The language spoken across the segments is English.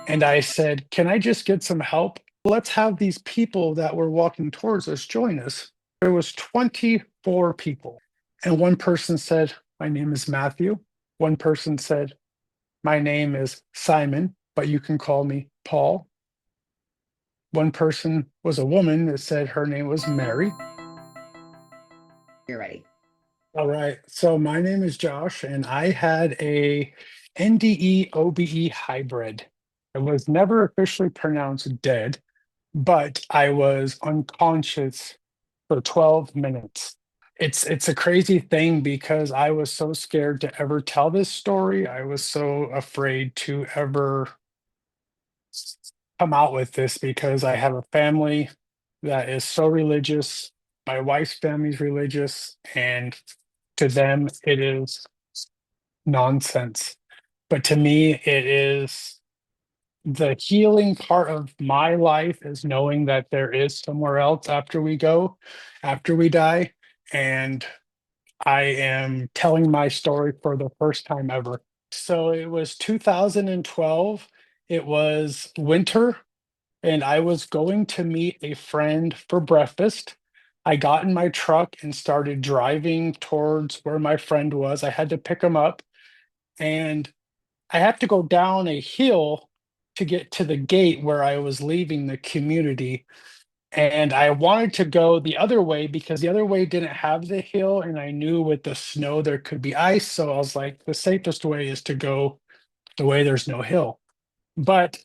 And I said, "Can I just get some help? Let's have these people that were walking towards us join us." There was 24 people. And one person said, "My name is Matthew." One person said, "My name is Simon, but you can call me Paul." One person was a woman that said her name was Mary. You're ready. All right. So my name is Josh, and I had a NDE OBE hybrid. I was never officially pronounced dead, but I was unconscious for 12 minutes. It's a crazy thing because I was so scared to ever tell this story. I was so afraid to ever come out with this because I have a family that is so religious. My wife's family's religious, and to them it is nonsense. But to me, it is the healing part of my life is knowing that there is somewhere else after we go, after we die. And I am telling my story for the first time ever. So it was 2012. It was winter, and I was going to meet a friend for breakfast. I got in my truck and started driving towards where my friend was. I had to pick him up, and I had to go down a hill to get to the gate where I was leaving the community. And I wanted to go the other way because the other way didn't have the hill. And I knew with the snow there could be ice. So I was like, the safest way is to go the way there's no hill. But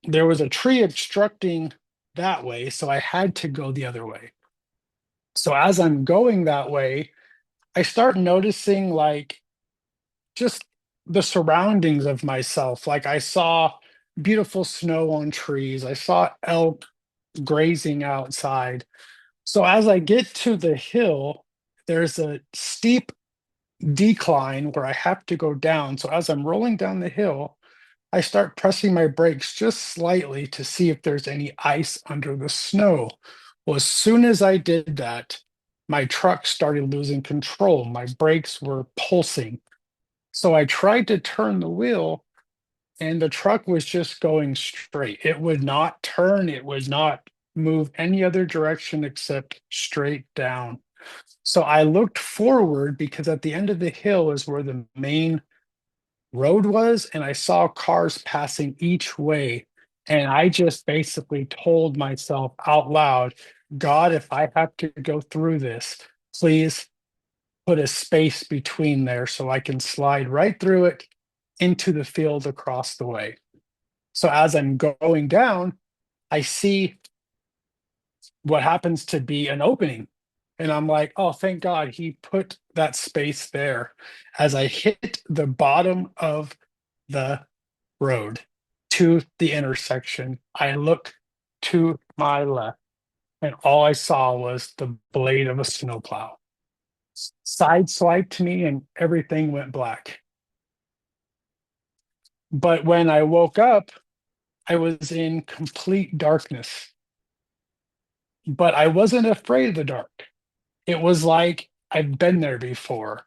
there was a tree obstructing that way. So I had to go the other way. So as I'm going that way, I start noticing like just the surroundings of myself. Like I saw beautiful snow on trees. I saw elk grazing outside. So as I get to the hill, there's a steep decline where I have to go down. So as I'm rolling down the hill, I start pressing my brakes just slightly to see if there's any ice under the snow. Well, as soon as I did that, my truck started losing control. My brakes were pulsing. So I tried to turn the wheel, and the truck was just going straight. It would not turn, it would not move any other direction except straight down. So I looked forward because at the end of the hill is where the main road was, and I saw cars passing each way. And I just basically told myself out loud, God, if I have to go through this, please put a space between there so I can slide right through it into the field across the way. So as I'm going down, I see what happens to be an opening. And I'm like, oh, thank God he put that space there. As I hit the bottom of the road to the intersection, I look to my left, and all I saw was the blade of a snowplow. Sideswiped me, and everything went black. But when I woke up, I was in complete darkness. But I wasn't afraid of the dark. It was like I've been there before.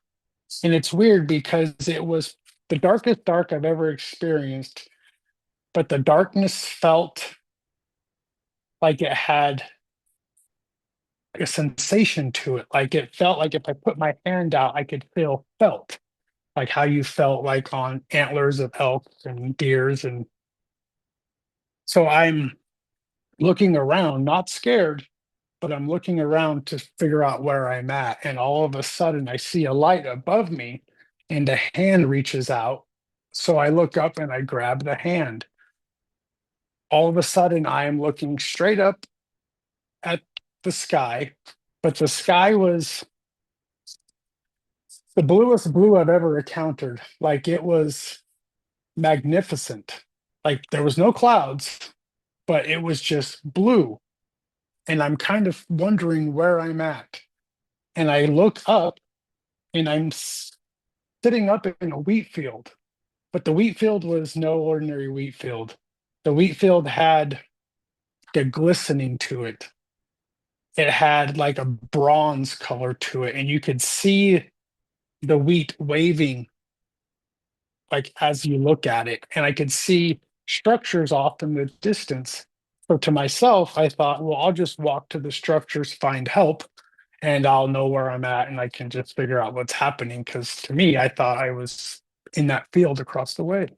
And it's weird because it was the darkest dark I've ever experienced, but the darkness felt like it had a sensation to it. Like it felt like if I put my hand out, I could feel felt, like how you felt like on antlers of elk and deers. And so I'm looking around, not scared, but I'm looking around to figure out where I'm at. And all of a sudden, I see a light above me, and a hand reaches out. So I look up and I grab the hand. All of a sudden, I am looking straight up at the sky, but the sky was the bluest blue I've ever encountered. Like it was magnificent. Like there was no clouds, but it was just blue. And I'm kind of wondering where I'm at. And I look up, and I'm sitting up in a wheat field, but the wheat field was no ordinary wheat field. The wheat field had a glistening to it. It had like a bronze color to it, and you could see the wheat waving like as you look at it. And I could see structures off in the distance. So to myself, I thought, well, I'll just walk to the structures, find help, and I'll know where I'm at and I can just figure out what's happening. Because to me, I thought I was in that field across the way.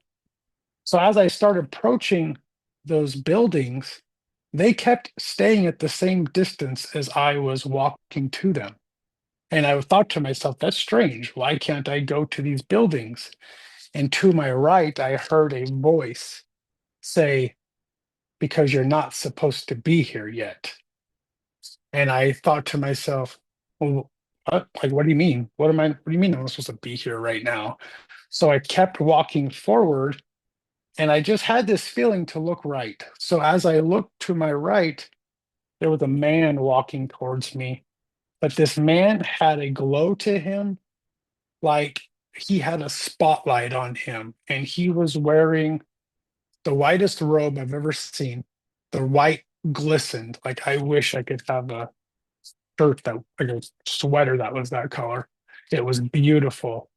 So as I started approaching those buildings, they kept staying at the same distance as I was walking to them. And I thought to myself, that's strange. Why can't I go to these buildings? And to my right, I heard a voice say, because you're not supposed to be here yet. And I thought to myself, well, what? Like, what do you mean? What do you mean I'm supposed to be here right now? So I kept walking forward and I just had this feeling to look right. So as I looked to my right, there was a man walking towards me, but this man had a glow to him, like he had a spotlight on him, and he was wearing the whitest robe I've ever seen. The white glistened. Like I wish I could have a shirt that, like a sweater that was that color. It was beautiful.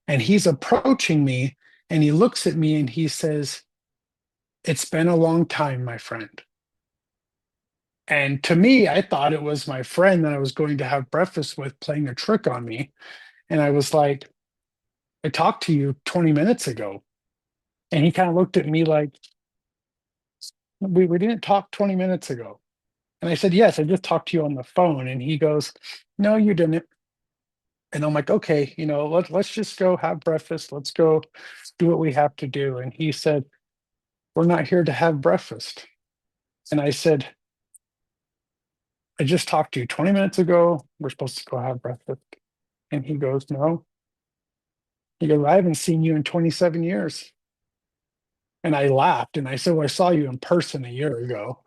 And he's approaching me and he looks at me and he says, "It's been a long time, my friend." And to me, I thought it was my friend that I was going to have breakfast with playing a trick on me. And I was like, "I talked to you 20 minutes ago." And he kind of looked at me like, we didn't talk 20 minutes ago. And I said, "Yes, I just talked to you on the phone." And he goes, "No, you didn't." And I'm like, "Okay, let's just go have breakfast. Let's go do what we have to do." And he said, "We're not here to have breakfast." And I said, "I just talked to you 20 minutes ago. We're supposed to go have breakfast." And he goes, "No." He goes, "I haven't seen you in 27 years." And I laughed and I said, "Well, I saw you in person a year ago."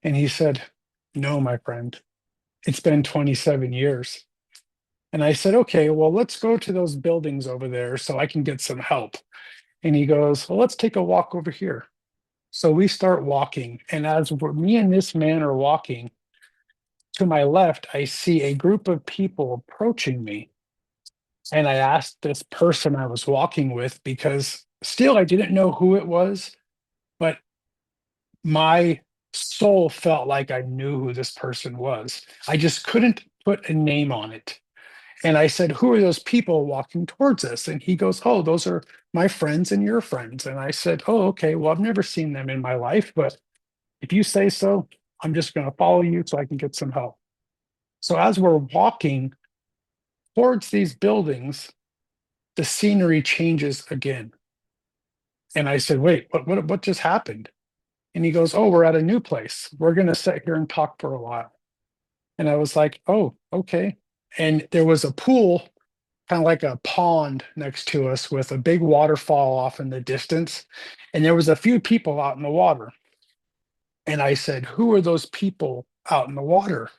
And he said, "No, my friend, it's been 27 years." And I said, "Okay, well, let's go to those buildings over there so I can get some help." And he goes, "Well, let's take a walk over here." So we start walking. And me and this man are walking, to my left, I see a group of people approaching me. And I asked this person I was walking with because still I didn't know who it was, but my soul felt like I knew who this person was. I just couldn't put a name on it. And I said, "Who are those people walking towards us?" And he goes, "Oh, those are my friends and your friends." And I said, "Oh, okay. Well, I've never seen them in my life, but if you say so, I'm just going to follow you so I can get some help." So as we're walking towards these buildings, the scenery changes again. And I said, "Wait, what just happened?" And he goes, "Oh, we're at a new place. We're going to sit here and talk for a while." And I was like, "Oh, okay." And there was a pool, kind of like a pond next to us with a big waterfall off in the distance. And there was a few people out in the water. And I said, "Who are those people out in the water?"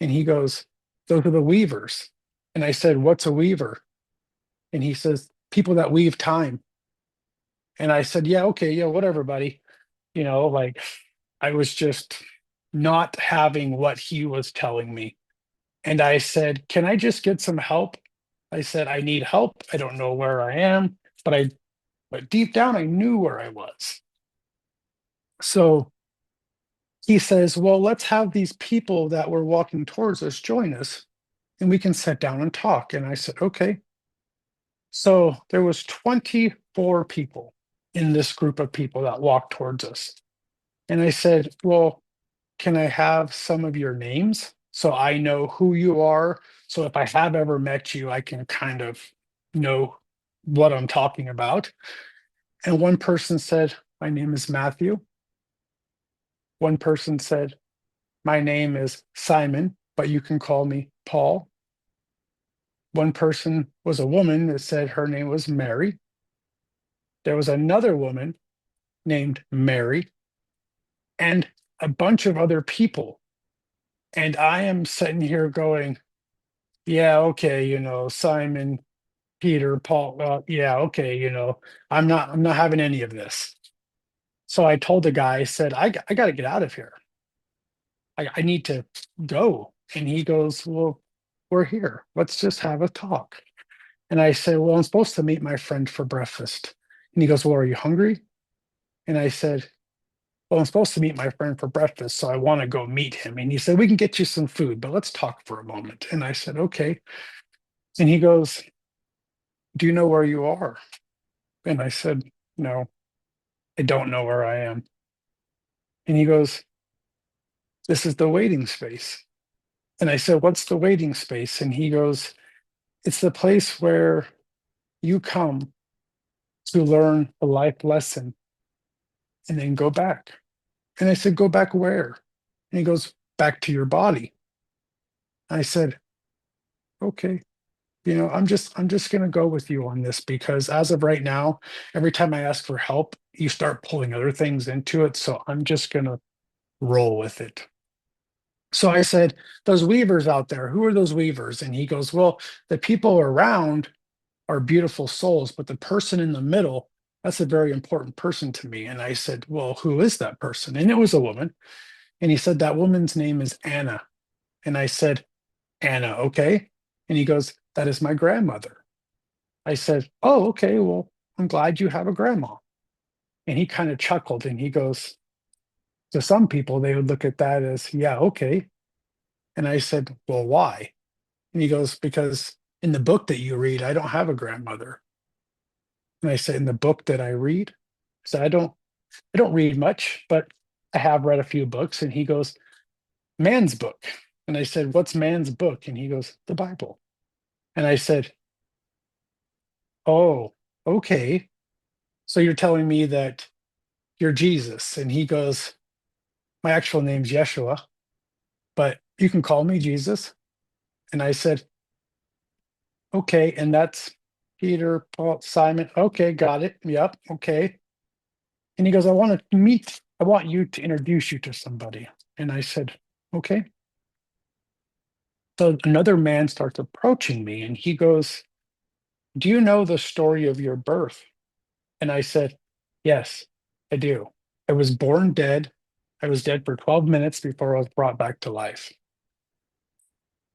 And he goes, "Those are the weavers." And I said, "What's a weaver?" And he says, "People that weave time." And I said, "Yeah, okay, yeah, whatever, buddy." Like I was just not having what he was telling me. And I said, "Can I just get some help?" I said, "I need help. I don't know where I am, but deep down I knew where I was." So he says, "Well, let's have these people that were walking towards us join us and we can sit down and talk." And I said, "Okay." So there was 24 people in this group of people that walked towards us. And I said, "Well, can I have some of your names so I know who you are? So if I have ever met you, I can kind of know what I'm talking about." And one person said, "My name is Matthew." One person said, "My name is Simon, but you can call me Paul." One person was a woman that said her name was Mary. There was another woman named Mary and a bunch of other people. And I am sitting here going, "Yeah, okay, Simon, Peter, Paul, yeah, okay, I'm not having any of this." So I told the guy, I said, I got to get out of here. I need to go." And he goes, "Well, we're here. Let's just have a talk." And I said, "Well, I'm supposed to meet my friend for breakfast." And he goes, "Well, are you hungry?" And I said, well, I'm supposed to meet my friend for breakfast, so I want to go meet him. And he said, we can get you some food, but let's talk for a moment. And I said, okay. And he goes, do you know where you are? And I said, no, I don't know where I am. And he goes, this is the waiting space. And I said, what's the waiting space? And he goes, it's the place where you come to learn a life lesson and then go back. And I said, go back where? And he goes, back to your body. I said, okay. I'm just going to go with you on this because as of right now, every time I ask for help, you start pulling other things into it. So I'm just going to roll with it. So I said, those weavers out there, who are those weavers? And he goes, well, the people around are beautiful souls, but the person in the middle, that's a very important person to me. And I said, well, who is that person? And it was a woman. And he said, that woman's name is Anna. And I said, Anna, okay. And he goes, that is my grandmother. I said, oh, okay. Well, I'm glad you have a grandma. And he kind of chuckled and he goes, to some people, they would look at that as, yeah, okay. And I said, well, why? And he goes, because in the book that you read, I don't have a grandmother. And I said, in the book that I read, so I don't read much, but I have read a few books. And he goes, man's book. And I said, what's man's book? And he goes, the Bible. And I said, oh, okay. So you're telling me that you're Jesus? And he goes, my actual name's Yeshua, but you can call me Jesus. And I said, okay. And that's Peter, Paul, Simon. Okay, got it. Yep. Okay. And he goes, I want you to introduce you to somebody. And I said, okay. So another man starts approaching me and he goes, do you know the story of your birth? And I said, yes, I do. I was born dead. I was dead for 12 minutes before I was brought back to life.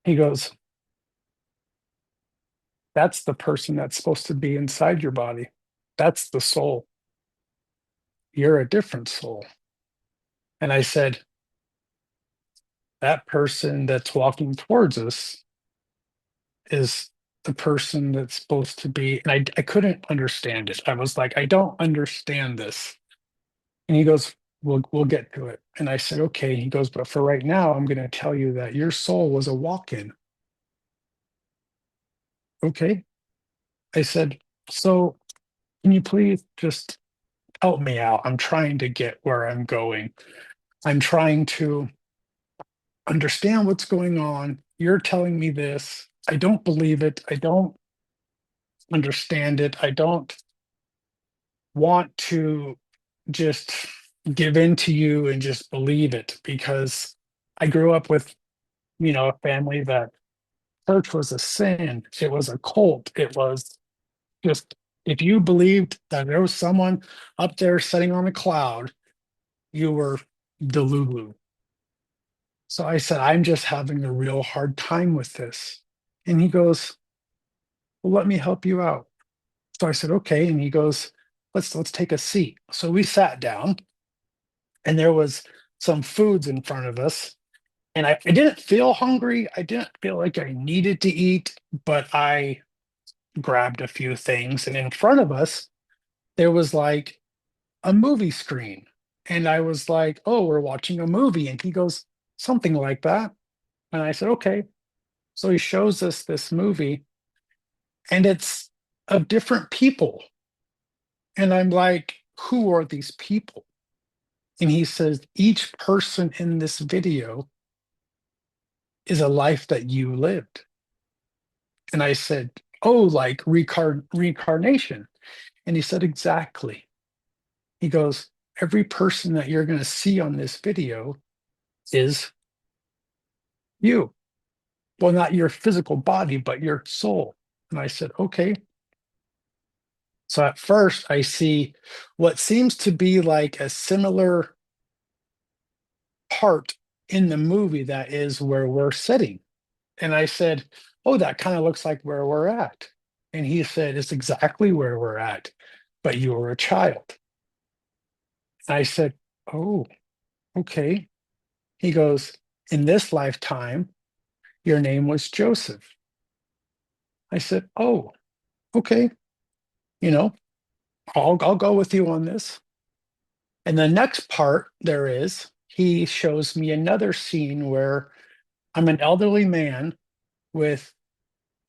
He goes, that's the person that's supposed to be inside your body. That's the soul. You're a different soul. And I said, that person that's walking towards us is the person that's supposed to be. And I couldn't understand it. I was like, I don't understand this. And he goes, we'll get to it. And I said, okay. He goes, but for right now, I'm going to tell you that your soul was a walk-in. Okay. I said, so can you please just help me out? I'm trying to get where I'm going. I'm trying to understand what's going on. You're telling me this. I don't believe it. I don't understand it. I don't want to just give in to you and just believe it because I grew up with, a family that church was a sin. It was a cult. It was just, if you believed that there was someone up there sitting on a cloud, you were delulu. So I said, I'm just having a real hard time with this. And he goes, well, let me help you out. So I said, okay. And he goes, let's take a seat. So we sat down and there was some foods in front of us. And I didn't feel hungry. I didn't feel like I needed to eat, but I grabbed a few things. And in front of us, there was like a movie screen. And I was like, oh, we're watching a movie. And he goes, something like that. And I said, okay. So he shows us this movie and it's of different people. And I'm like, who are these people? And he says, each person in this video is a life that you lived. And I said, oh, like reincarnation. And he said, exactly. He goes, every person that you're going to see on this video is you. Well, not your physical body, but your soul. And I said, okay. So at first, I see what seems to be like a similar part in the movie that is where we're sitting. And I said, oh, that kind of looks like where we're at. And he said, it's exactly where we're at, but you were a child. I said, oh, okay. He goes, in this lifetime, your name was Joseph. I said, oh, okay. You know, I'll go with you on this. And the next part there is, he shows me another scene where I'm an elderly man with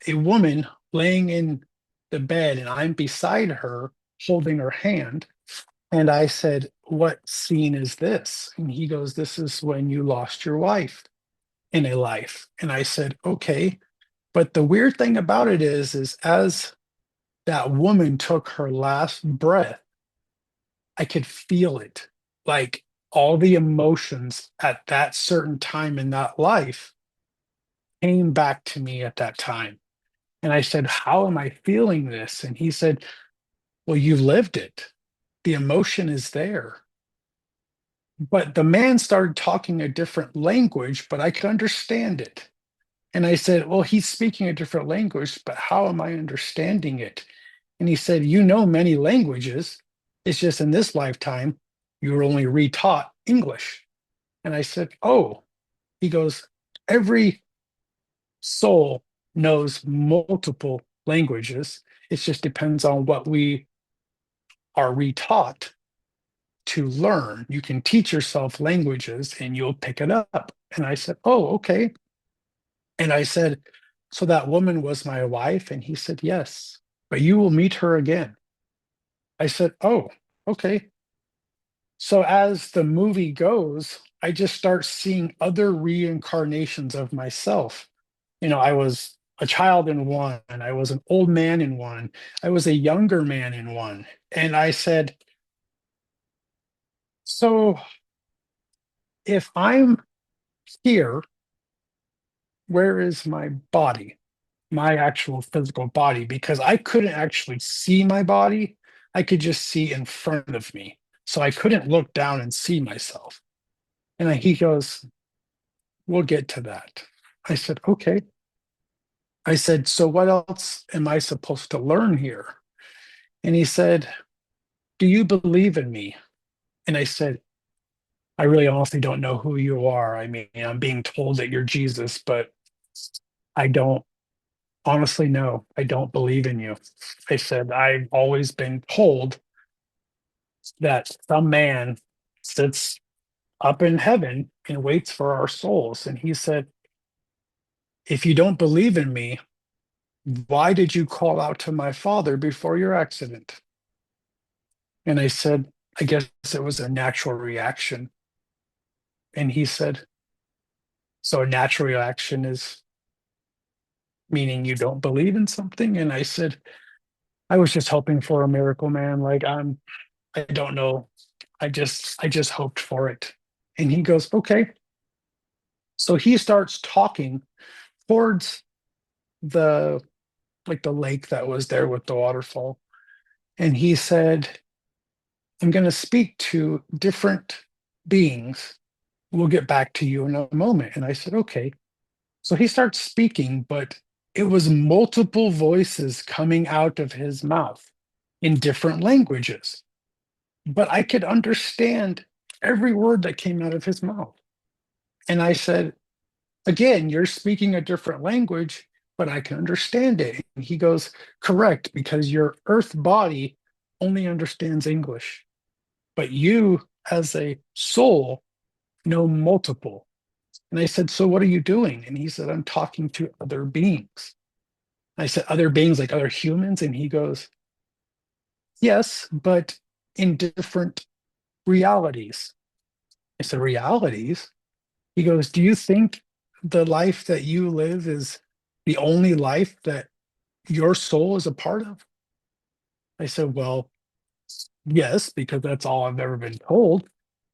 a woman laying in the bed, and I'm beside her holding her hand. And I said, what scene is this? And he goes, this is when you lost your wife in a life. And I said, okay. But the weird thing about it is as that woman took her last breath, I could feel it. Like all the emotions at that certain time in that life came back to me at that time. And I said, how am I feeling this? And he said, well, you lived it. The emotion is there. But the man started talking a different language, but I could understand it. And I said, well, he's speaking a different language, but how am I understanding it? And he said, you know many languages. It's just in this lifetime, you were only retaught English. And I said, oh, he goes, every soul knows multiple languages. It just depends on what we are retaught to learn. You can teach yourself languages and you'll pick it up. And I said, oh, okay. And I said, so that woman was my wife? And he said, yes, but you will meet her again. I said, oh, okay. So as the movie goes, I just start seeing other reincarnations of myself. I was a child in one, I was an old man in one, I was a younger man in one. And I said, so if I'm here, where is my body, my actual physical body? Because I couldn't actually see my body. I could just see in front of me. So I couldn't look down and see myself. And he goes, we'll get to that. I said, okay. I said, so what else am I supposed to learn here? And he said, do you believe in me? And I said, I really honestly don't know who you are. I mean, I'm being told that you're Jesus, but I don't honestly know. I don't believe in you. I said, I've always been told that some man sits up in heaven and waits for our souls. And he said, if you don't believe in me, why did you call out to my father before your accident? And I said, I guess it was a natural reaction. And he said, so a natural reaction is meaning you don't believe in something? And I said, I was just hoping for a miracle, man. Like I don't know. I just hoped for it. And he goes, okay. So he starts talking towards the the lake that was there with the waterfall. And he said, I'm going to speak to different beings. We'll get back to you in a moment. And I said, okay. So he starts speaking, but it was multiple voices coming out of his mouth in different languages. But I could understand every word that came out of his mouth. And I said, again, you're speaking a different language, but I can understand it. And he goes, correct, because your earth body only understands English, but you as a soul know multiple. And I said, so what are you doing? And he said, I'm talking to other beings. I said, other beings like other humans? And he goes, yes, but in different realities. I said, realities? He goes, do you think the life that you live is the only life that your soul is a part of? I said, well, yes, because that's all I've ever been told.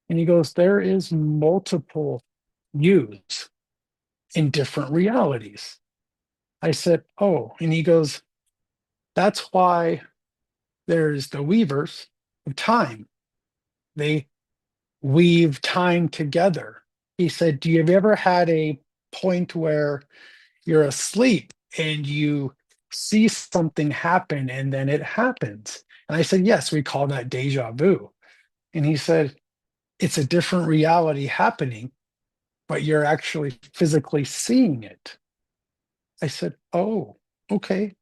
And he goes, there is multiple yous in different realities. I said, oh, and he goes, that's why there's the weavers of time. They weave time together. He said, do you have ever had a point where you're asleep and you see something happen and then it happens? And I said, yes, we call that déjà vu. And he said, It's a different reality happening, but you're actually physically seeing it. I said, oh, okay.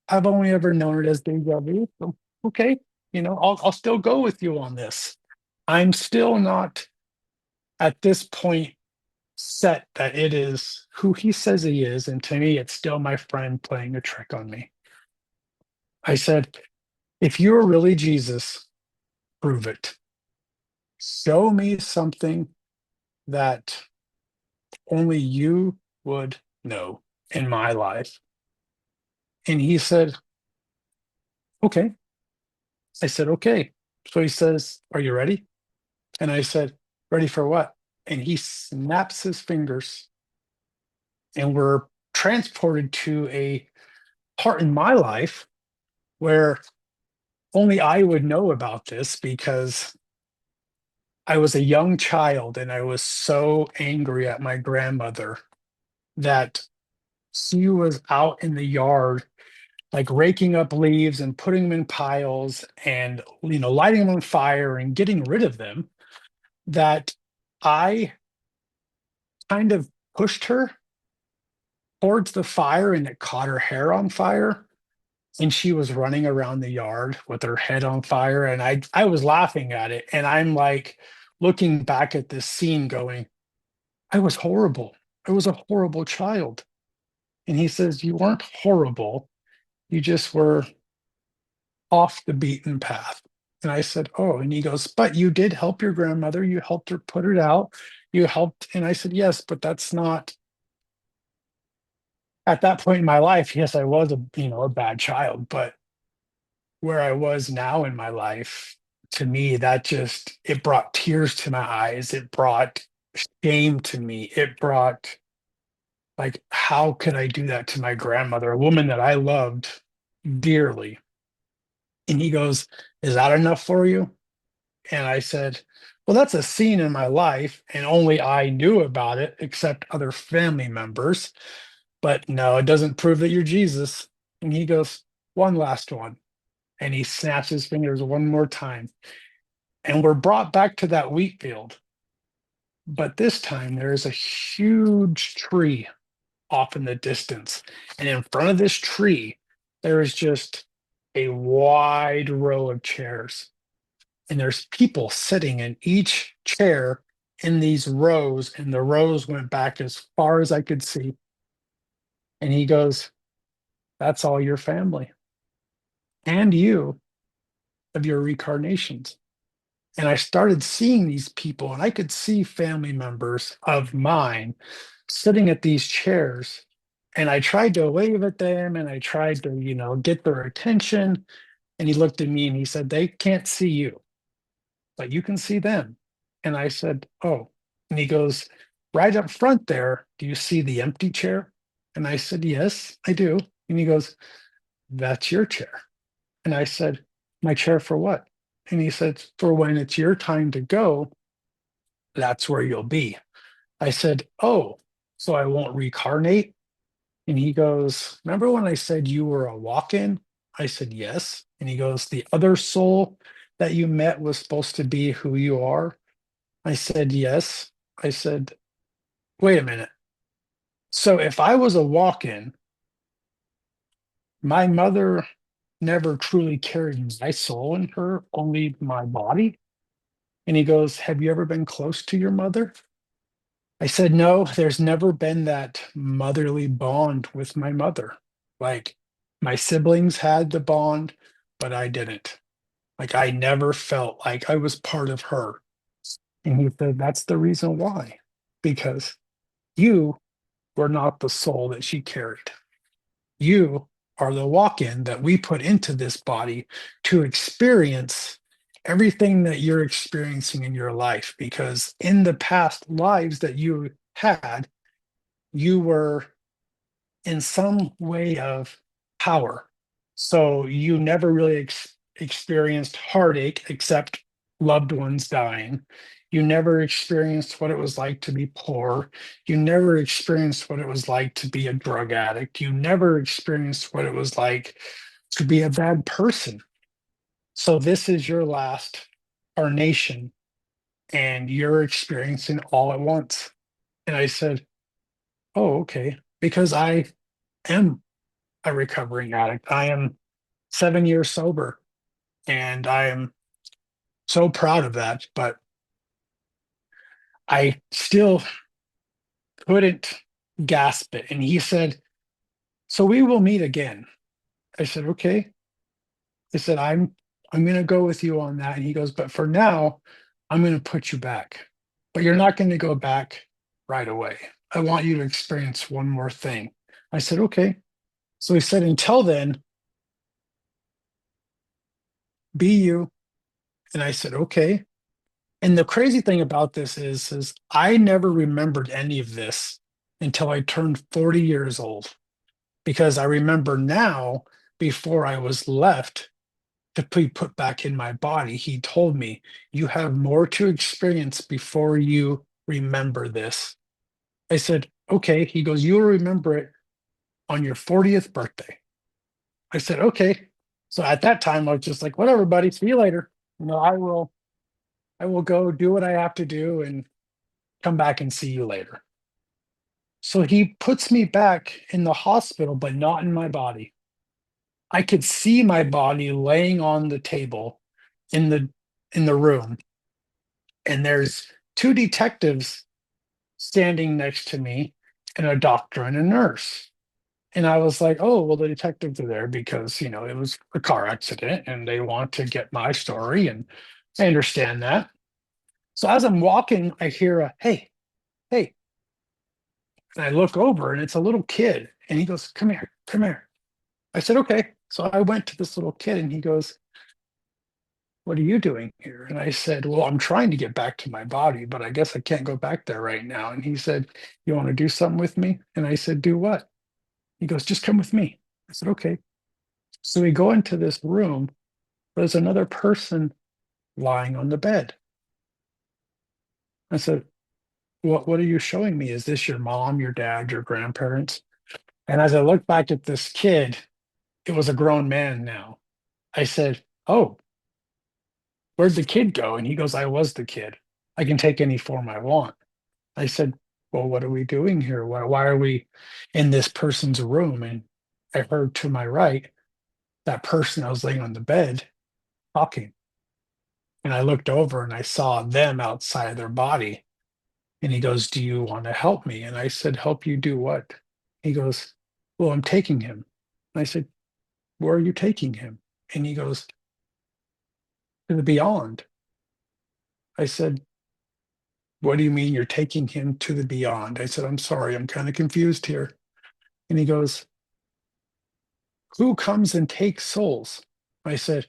I've only ever known it as déjà vu. So, okay, I'll still go with you on this. I'm still not at this point set that it is who he says he is, and to me, it's still my friend playing a trick on me. I said, if you're really Jesus, prove it. Show me something that only you would know in my life. And he said, okay. I said, okay. So he says, are you ready? And I said, ready for what? And he snaps his fingers, and we're transported to a part in my life where only I would know about this because I was a young child and I was so angry at my grandmother that she was out in the yard, like raking up leaves and putting them in piles and, lighting them on fire and getting rid of them, that I kind of pushed her towards the fire and it caught her hair on fire. And she was running around the yard with her head on fire. And I was laughing at it. And I'm like looking back at this scene going, I was horrible. I was a horrible child. And he says, you weren't horrible. You just were off the beaten path. And I said, oh, and he goes, but you did help your grandmother. You helped her put it out. You helped. And I said, yes, but that's not at that point in my life. Yes, I was a bad child, but where I was now in my life, to me, that just, it brought tears to my eyes. It brought shame to me. It brought, like, how could I do that to my grandmother, a woman that I loved dearly? And he goes, is that enough for you? And I said, well, that's a scene in my life, and only I knew about it, except other family members. But no, it doesn't prove that you're Jesus. And he goes, one last one. And he snaps his fingers one more time. And we're brought back to that wheat field. But this time there is a huge tree off in the distance. And in front of this tree, there is just a wide row of chairs. And there's people sitting in each chair in these rows. And the rows went back as far as I could see. And he goes, that's all your family and you of your reincarnations. And I started seeing these people, and I could see family members of mine sitting at these chairs. And I tried to wave at them and I tried to, get their attention. And he looked at me and he said, they can't see you, but you can see them. And I said, oh. And he goes, right up front there, do you see the empty chair? And I said, yes, I do. And he goes, that's your chair. And I said, my chair for what? And he said, for when it's your time to go, that's where you'll be. I said, oh, so I won't reincarnate? And he goes, remember when I said you were a walk-in? I said, yes. And he goes, the other soul that you met was supposed to be who you are? I said, yes. I said, wait a minute. So if I was a walk-in, my mother never truly carried my soul in her, only my body? And he goes, have you ever been close to your mother? I said, no, there's never been that motherly bond with my mother. Like my siblings had the bond, but I didn't. Like I never felt like I was part of her. And he said, that's the reason why, because you were not the soul that she carried. You are the walk in that we put into this body to experience everything that you're experiencing in your life. Because in the past lives that you had, you were in some way of power. So you never really experienced heartache except loved ones dying. You never experienced what it was like to be poor. You never experienced what it was like to be a drug addict. You never experienced what it was like to be a bad person. So this is your last carnation and you're experiencing all at once. And I said, oh, okay. Because I am a recovering addict. I am 7 years sober, and I am so proud of that. But I still couldn't gasp it. And he said, so we will meet again. I said, okay. I said, I'm going to go with you on that. And he goes, but for now, I'm going to put you back. But you're not going to go back right away. I want you to experience one more thing. I said, okay. So he said, until then, be you. And I said, okay. And the crazy thing about this is I never remembered any of this until I turned 40 years old, because I remember now, before I was left to be put back in my body, he told me, you have more to experience before you remember this. I said, okay. He goes, you'll remember it on your 40th birthday. I said, okay. So at that time, I was just like, whatever, buddy, see you later. I will go do what I have to do and come back and see you later. So he puts me back in the hospital, but not in my body. I could see my body laying on the table in the room, and there's two detectives standing next to me, and a doctor and a nurse. And I was like, oh, well, the detectives are there because, it was a car accident and they want to get my story. And I understand that. So as I'm walking, I hear a, hey, hey. And I look over and it's a little kid. And he goes, come here, come here. I said, okay. So I went to this little kid and he goes, what are you doing here? And I said, well, I'm trying to get back to my body, but I guess I can't go back there right now. And he said, you want to do something with me? And I said, do what? He goes, just come with me. I said, okay. So we go into this room. There's another person lying on the bed. I said, what are you showing me? Is this your mom, your dad, your grandparents? And as I looked back at this kid, it was a grown man now. I said, oh, where'd the kid go? And he goes, I was the kid. I can take any form I want. I said, well, what are we doing here? Why are we in this person's room? And I heard to my right, that person that was laying on the bed talking. And I looked over and I saw them outside their body. And he goes, do you want to help me? And I said, help you do what? He goes, well, I'm taking him. And I said, where are you taking him? And he goes, to the beyond. I said, what do you mean you're taking him to the beyond? I said, I'm sorry, I'm kind of confused here. And he goes, who comes and takes souls? I said,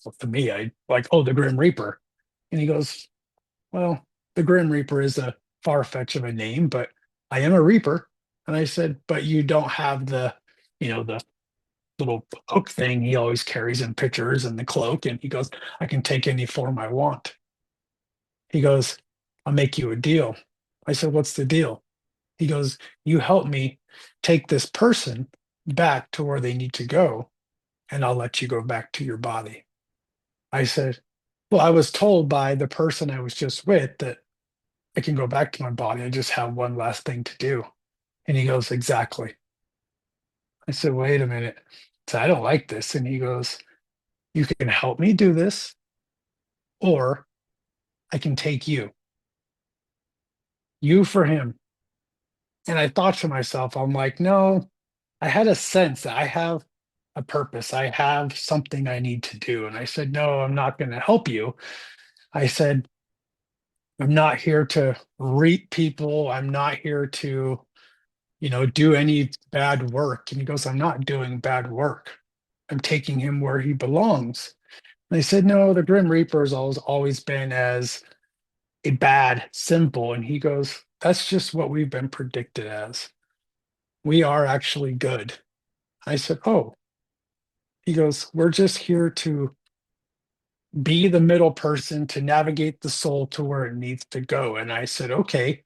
well, to me, I like, oh, the Grim Reaper. And he goes, well, the Grim Reaper is a far fetch of a name, but I am a Reaper. And I said, but you don't have the little hook thing he always carries in pictures and the cloak. And he goes, I can take any form I want. He goes, I'll make you a deal. I said, what's the deal? He goes, you help me take this person back to where they need to go, and I'll let you go back to your body. I said, well, I was told by the person I was just with that I can go back to my body. I just have one last thing to do. And he goes, exactly. I said, wait a minute. So I don't like this. And he goes, you can help me do this, or I can take you for him. And I thought to myself, I'm like, no, I had a sense that I have a purpose. I have something I need to do. And I said, no, I'm not going to help you. I said, I'm not here to reap people. I'm not here to, do any bad work. And he goes, I'm not doing bad work. I'm taking him where he belongs. And I said, no, the Grim Reaper has always been as a bad symbol. And he goes, that's just what we've been predicted as. We are actually good. I said, oh. He goes, we're just here to be the middle person to navigate the soul to where it needs to go. And I said, okay.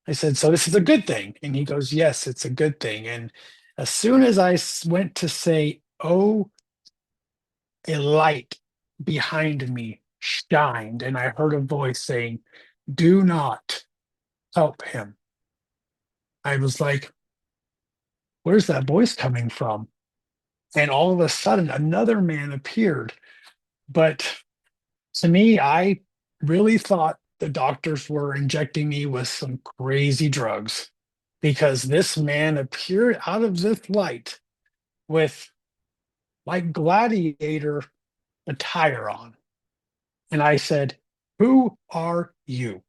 I said, so this is a good thing. And he goes, yes, it's a good thing. And as soon as I went to say, oh, a light behind me shined, and I heard a voice saying, "Do not help him." I was like, "Where's that voice coming from?" And all of a sudden, another man appeared. But to me, I really thought the doctors were injecting me with some crazy drugs because this man appeared out of this light with like gladiator attire on. And I said, "Who are you?"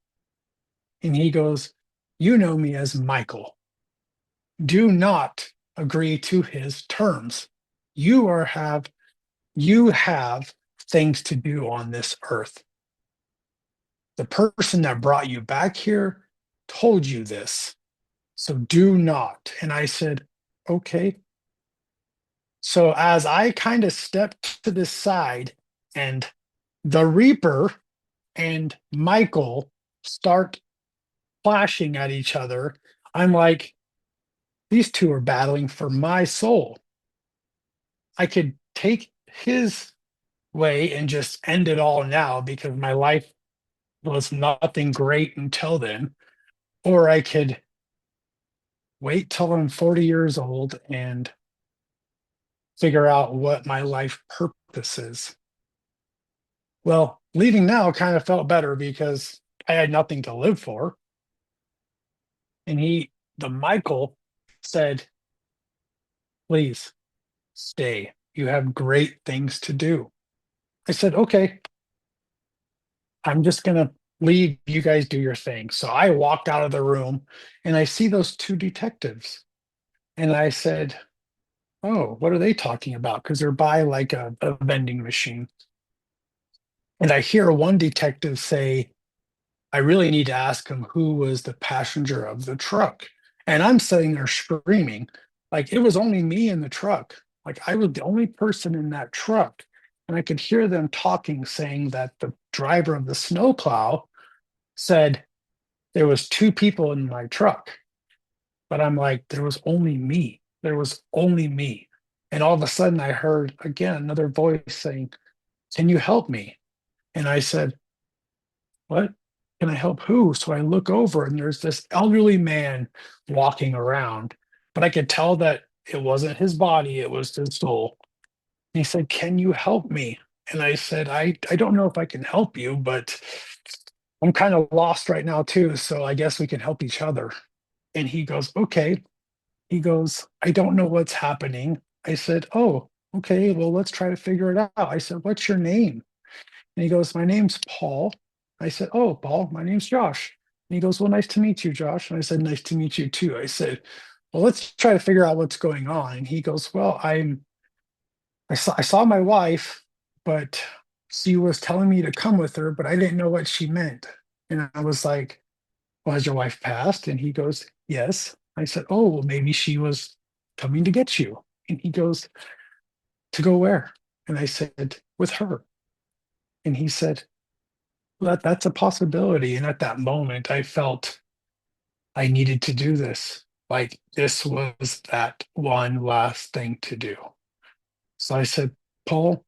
And he goes, "You know me as Michael. Do not agree to his terms. You have things to do on this earth. The person that brought you back here told you this. So do not." And I said, "Okay." So as I kind of stepped to the side and the Reaper and Michael start clashing at each other, I'm like, these two are battling for my soul. I could take his way and just end it all now because my life was nothing great until then, or I could wait till I'm 40 years old and figure out what my life purpose is. Well, leaving now kind of felt better because I had nothing to live for. And the Michael said, "Please stay. You have great things to do." I said, "Okay, I'm just going to leave. You guys do your thing." So I walked out of the room and I see those two detectives. And I said, "Oh, what are they talking about?" Because they're by like a vending machine. And I hear one detective say, "I really need to ask him who was the passenger of the truck." And I'm sitting there screaming, like it was only me in the truck. Like I was the only person in that truck. And I could hear them talking, saying that the driver of the snowplow said there was two people in my truck. But I'm like, there was only me. There was only me. And all of a sudden I heard again another voice saying, "Can you help me?" And I said, "What? Can I help who?" So I look over and there's this elderly man walking around, but I could tell that it wasn't his body, it was his soul. And he said, "Can you help me?" And I said, I don't know if I can help you, but I'm kind of lost right now too. So I guess we can help each other." And he goes, "Okay." He goes, "I don't know what's happening." I said, "Oh, okay. Well, let's try to figure it out." I said, "What's your name?" And he goes, "My name's Paul." I said, "Oh, Paul, my name's Josh." And he goes, "Well, nice to meet you, Josh." And I said, "Nice to meet you too." I said, "Well, let's try to figure out what's going on." And he goes, "Well, I saw my wife, but she was telling me to come with her, but I didn't know what she meant." And I was like, "Well, has your wife passed?" And he goes, "Yes." I said, "Oh, well, maybe she was coming to get you." And he goes, "To go where?" And I said, "With her." And he said, "Well, that's a possibility." And at that moment, I felt I needed to do this. Like this was that one last thing to do. So I said, "Paul,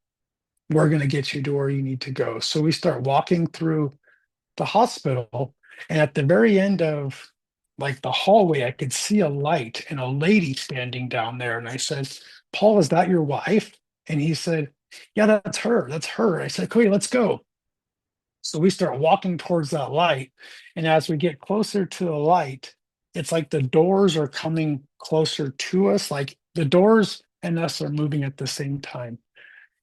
we're going to get you to where you need to go." So we start walking through the hospital. And at the very end of like the hallway, I could see a light and a lady standing down there. And I said, "Paul, is that your wife?" And he said, "Yeah, that's her. That's her." I said, "Okay, let's go." So we start walking towards that light. And as we get closer to the light, it's like the doors are coming closer to us. Like the doors and us are moving at the same time.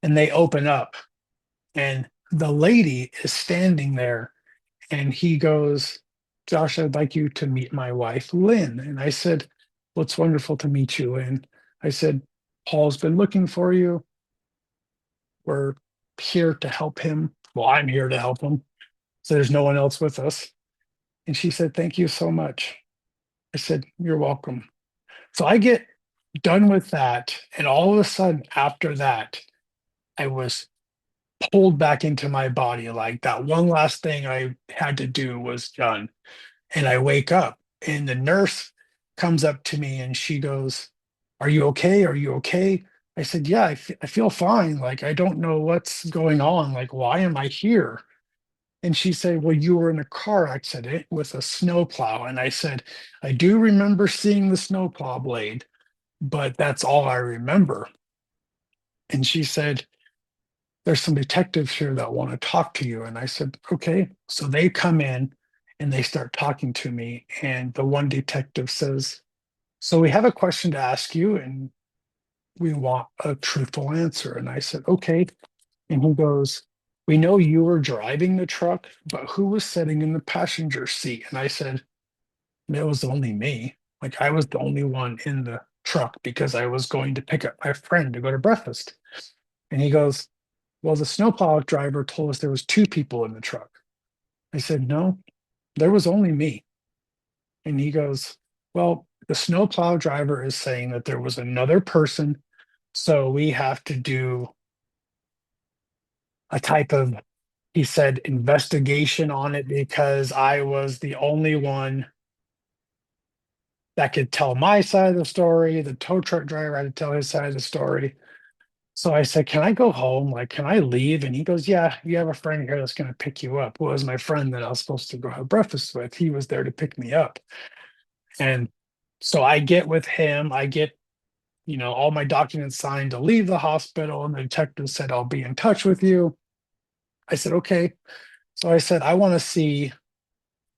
And they open up. And the lady is standing there. And he goes, "Josh, I'd like you to meet my wife, Lynn." And I said, "Well, it's wonderful to meet you, Lynn." I said, "Paul's been looking for you. We're here to help him. Well, I'm here to help him. So there's no one else with us." And she said, "Thank you so much." I said, "You're welcome." So I get done with that. And all of a sudden, after that, I was pulled back into my body. Like that one last thing I had to do was done. And I wake up, and the nurse comes up to me and she goes, "Are you okay? Are you okay?" I said, yeah, I feel fine. Like, I don't know what's going on. Like, why am I here? And she said, well, you were in a car accident with a snowplow. And I said, I do remember seeing the snowplow blade, but that's all I remember. And she said, there's some detectives here that want to talk to you. And I said, okay. So they come in and they start talking to me. And the one detective says, so we have a question to ask you, and we want a truthful answer. And I said, okay. And he goes, we know you were driving the truck, but who was sitting in the passenger seat? And I said, it was only me. Like, I was the only one in the truck because I was going to pick up my friend to go to breakfast. And he goes, well, the snowplow driver told us there was two people in the truck. I said, no, there was only me. And he goes, well, the snowplow driver is saying that there was another person. So we have to do a type of, he said, investigation on it because I was the only one that could tell my side of the story. The tow truck driver had to tell his side of the story. So I said, can I go home? Like, can I leave? And he goes, yeah, you have a friend here that's going to pick you up. Well, it was my friend that I was supposed to go have breakfast with. He was there to pick me up. And so I get with him. I get, all my documents signed to leave the hospital. And the detective said, I'll be in touch with you. I said, okay. So I said, I want to see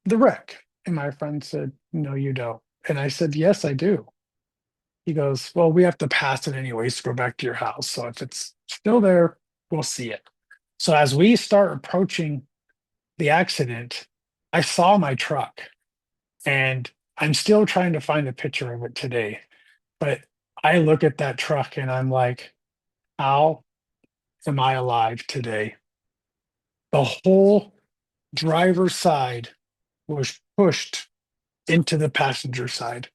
the wreck. And my friend said, no, you don't. And I said, yes, I do. He goes, well, we have to pass it anyways to go back to your house. So if it's still there, we'll see it. So as we start approaching the accident, I saw my truck, and I'm still trying to find a picture of it today. But I look at that truck and I'm like, how am I alive today? The whole driver's side was pushed into the passenger side.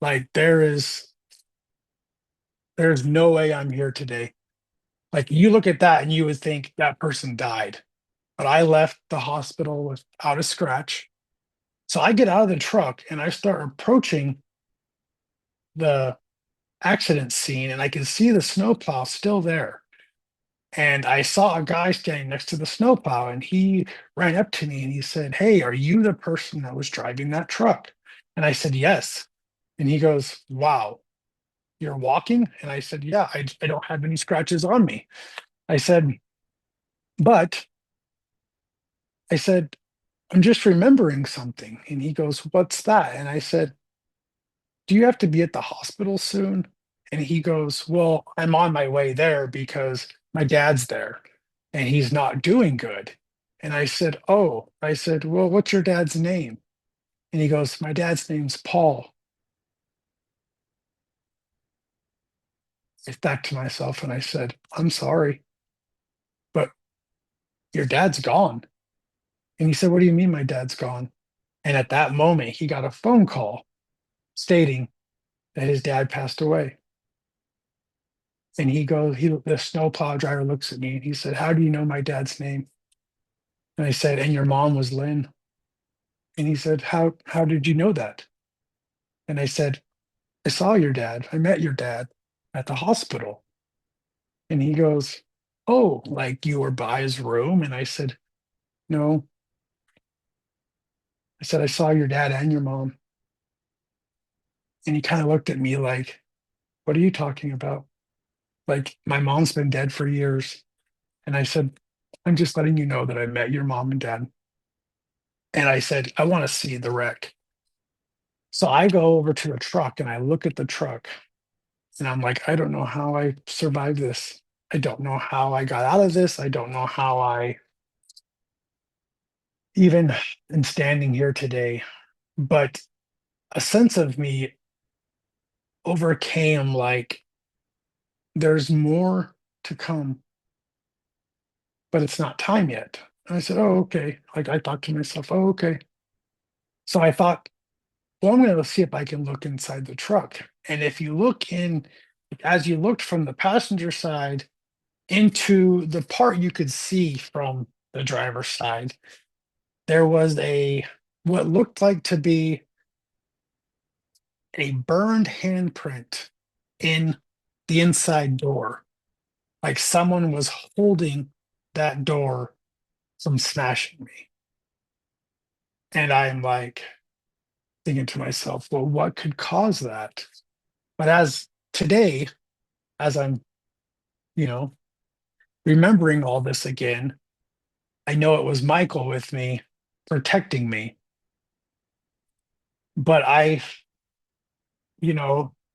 Like, there's no way I'm here today. Like, you look at that and you would think that person died. But I left the hospital without a scratch. So I get out of the truck and I start approaching the accident scene, and I can see the snowplow still there. And I saw a guy standing next to the snowplow, and he ran up to me and he said, hey, are you the person that was driving that truck? And I said, yes. And he goes, wow, you're walking? And I said, yeah, I don't have any scratches on me. I said, but I said, I'm just remembering something. And he goes, what's that? And I said, do you have to be at the hospital soon? And he goes, well, I'm on my way there because my dad's there and he's not doing good. And I said, oh, I said, well, what's your dad's name? And he goes, my dad's name's Paul. I thought to myself and I said, I'm sorry, but your dad's gone. And he said, what do you mean my dad's gone? And at that moment, he got a phone call stating that his dad passed away. And he goes, the snowplow driver looks at me and he said, how do you know my dad's name? And I said, and your mom was Lynn. And he said, how did you know that? And I said, I saw your dad. I met your dad at the hospital. And he goes, oh, like you were by his room? And I said, no. I said, I saw your dad and your mom. And he kind of looked at me like, what are you talking about? Like, my mom's been dead for years. And I said, I'm just letting you know that I met your mom and dad. And I said, I want to see the wreck. So I go over to the truck and I look at the truck and I'm like, I don't know how I survived this. I don't know how I got out of this. I don't know how I even am standing here today. But a sense of me overcame, like, there's more to come, but it's not time yet. And I said, oh, okay. Like, I thought to myself, oh, okay. So I thought, well, I'm going to see if I can look inside the truck. And if you look in, as you looked from the passenger side into the part you could see from the driver's side, there was what looked like to be a burned handprint in the inside door, like someone was holding that door from smashing me. And I'm like thinking to myself, well, what could cause that? But as today, as I'm, you know, remembering all this again, I know it was Michael with me protecting me. But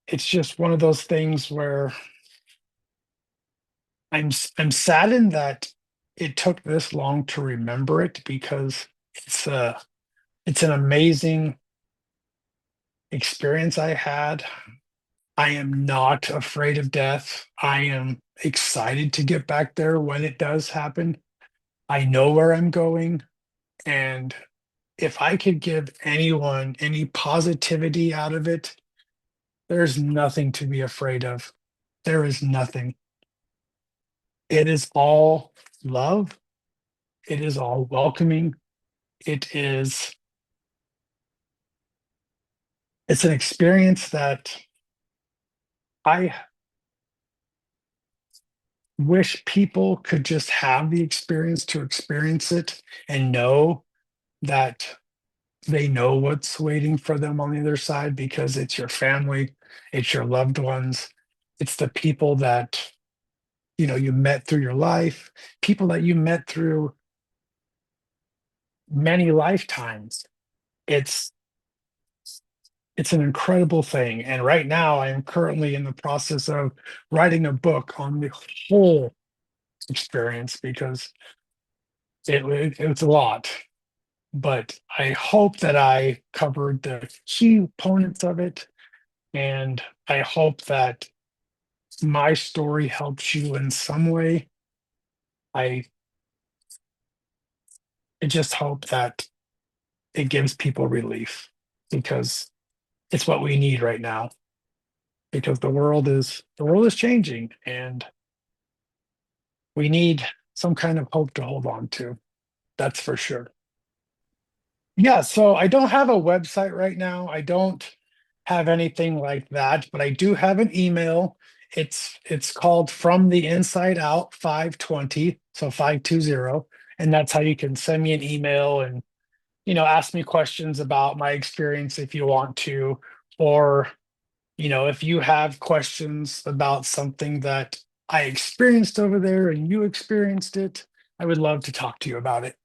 it's just one of those things where I'm saddened that it took this long to remember it because it's an amazing experience I had. I am not afraid of death. I am excited to get back there when it does happen. I know where I'm going. And if I could give anyone any positivity out of it, there's nothing to be afraid of. There is nothing. It is all love. It is all welcoming. It is, it's an experience that I wish people could just have the experience to experience it and know that they know what's waiting for them on the other side because it's your family, it's your loved ones, it's the people that you met through your life, people that you met through many lifetimes. It's it's an incredible thing. And right now I am currently in the process of writing a book on the whole experience because it's a lot. But I hope that I covered the key components of it. And I hope that my story helps you in some way. I, I just hope that it gives people relief because it's what we need right now. Because the world is changing and we need some kind of hope to hold on to. That's for sure. Yeah, so I don't have a website right now. I don't have anything like that, but I do have an email. It's called From the Inside Out 520, so 520, and that's how you can send me an email and ask me questions about my experience if you want to, or if you have questions about something that I experienced over there and you experienced it, I would love to talk to you about it.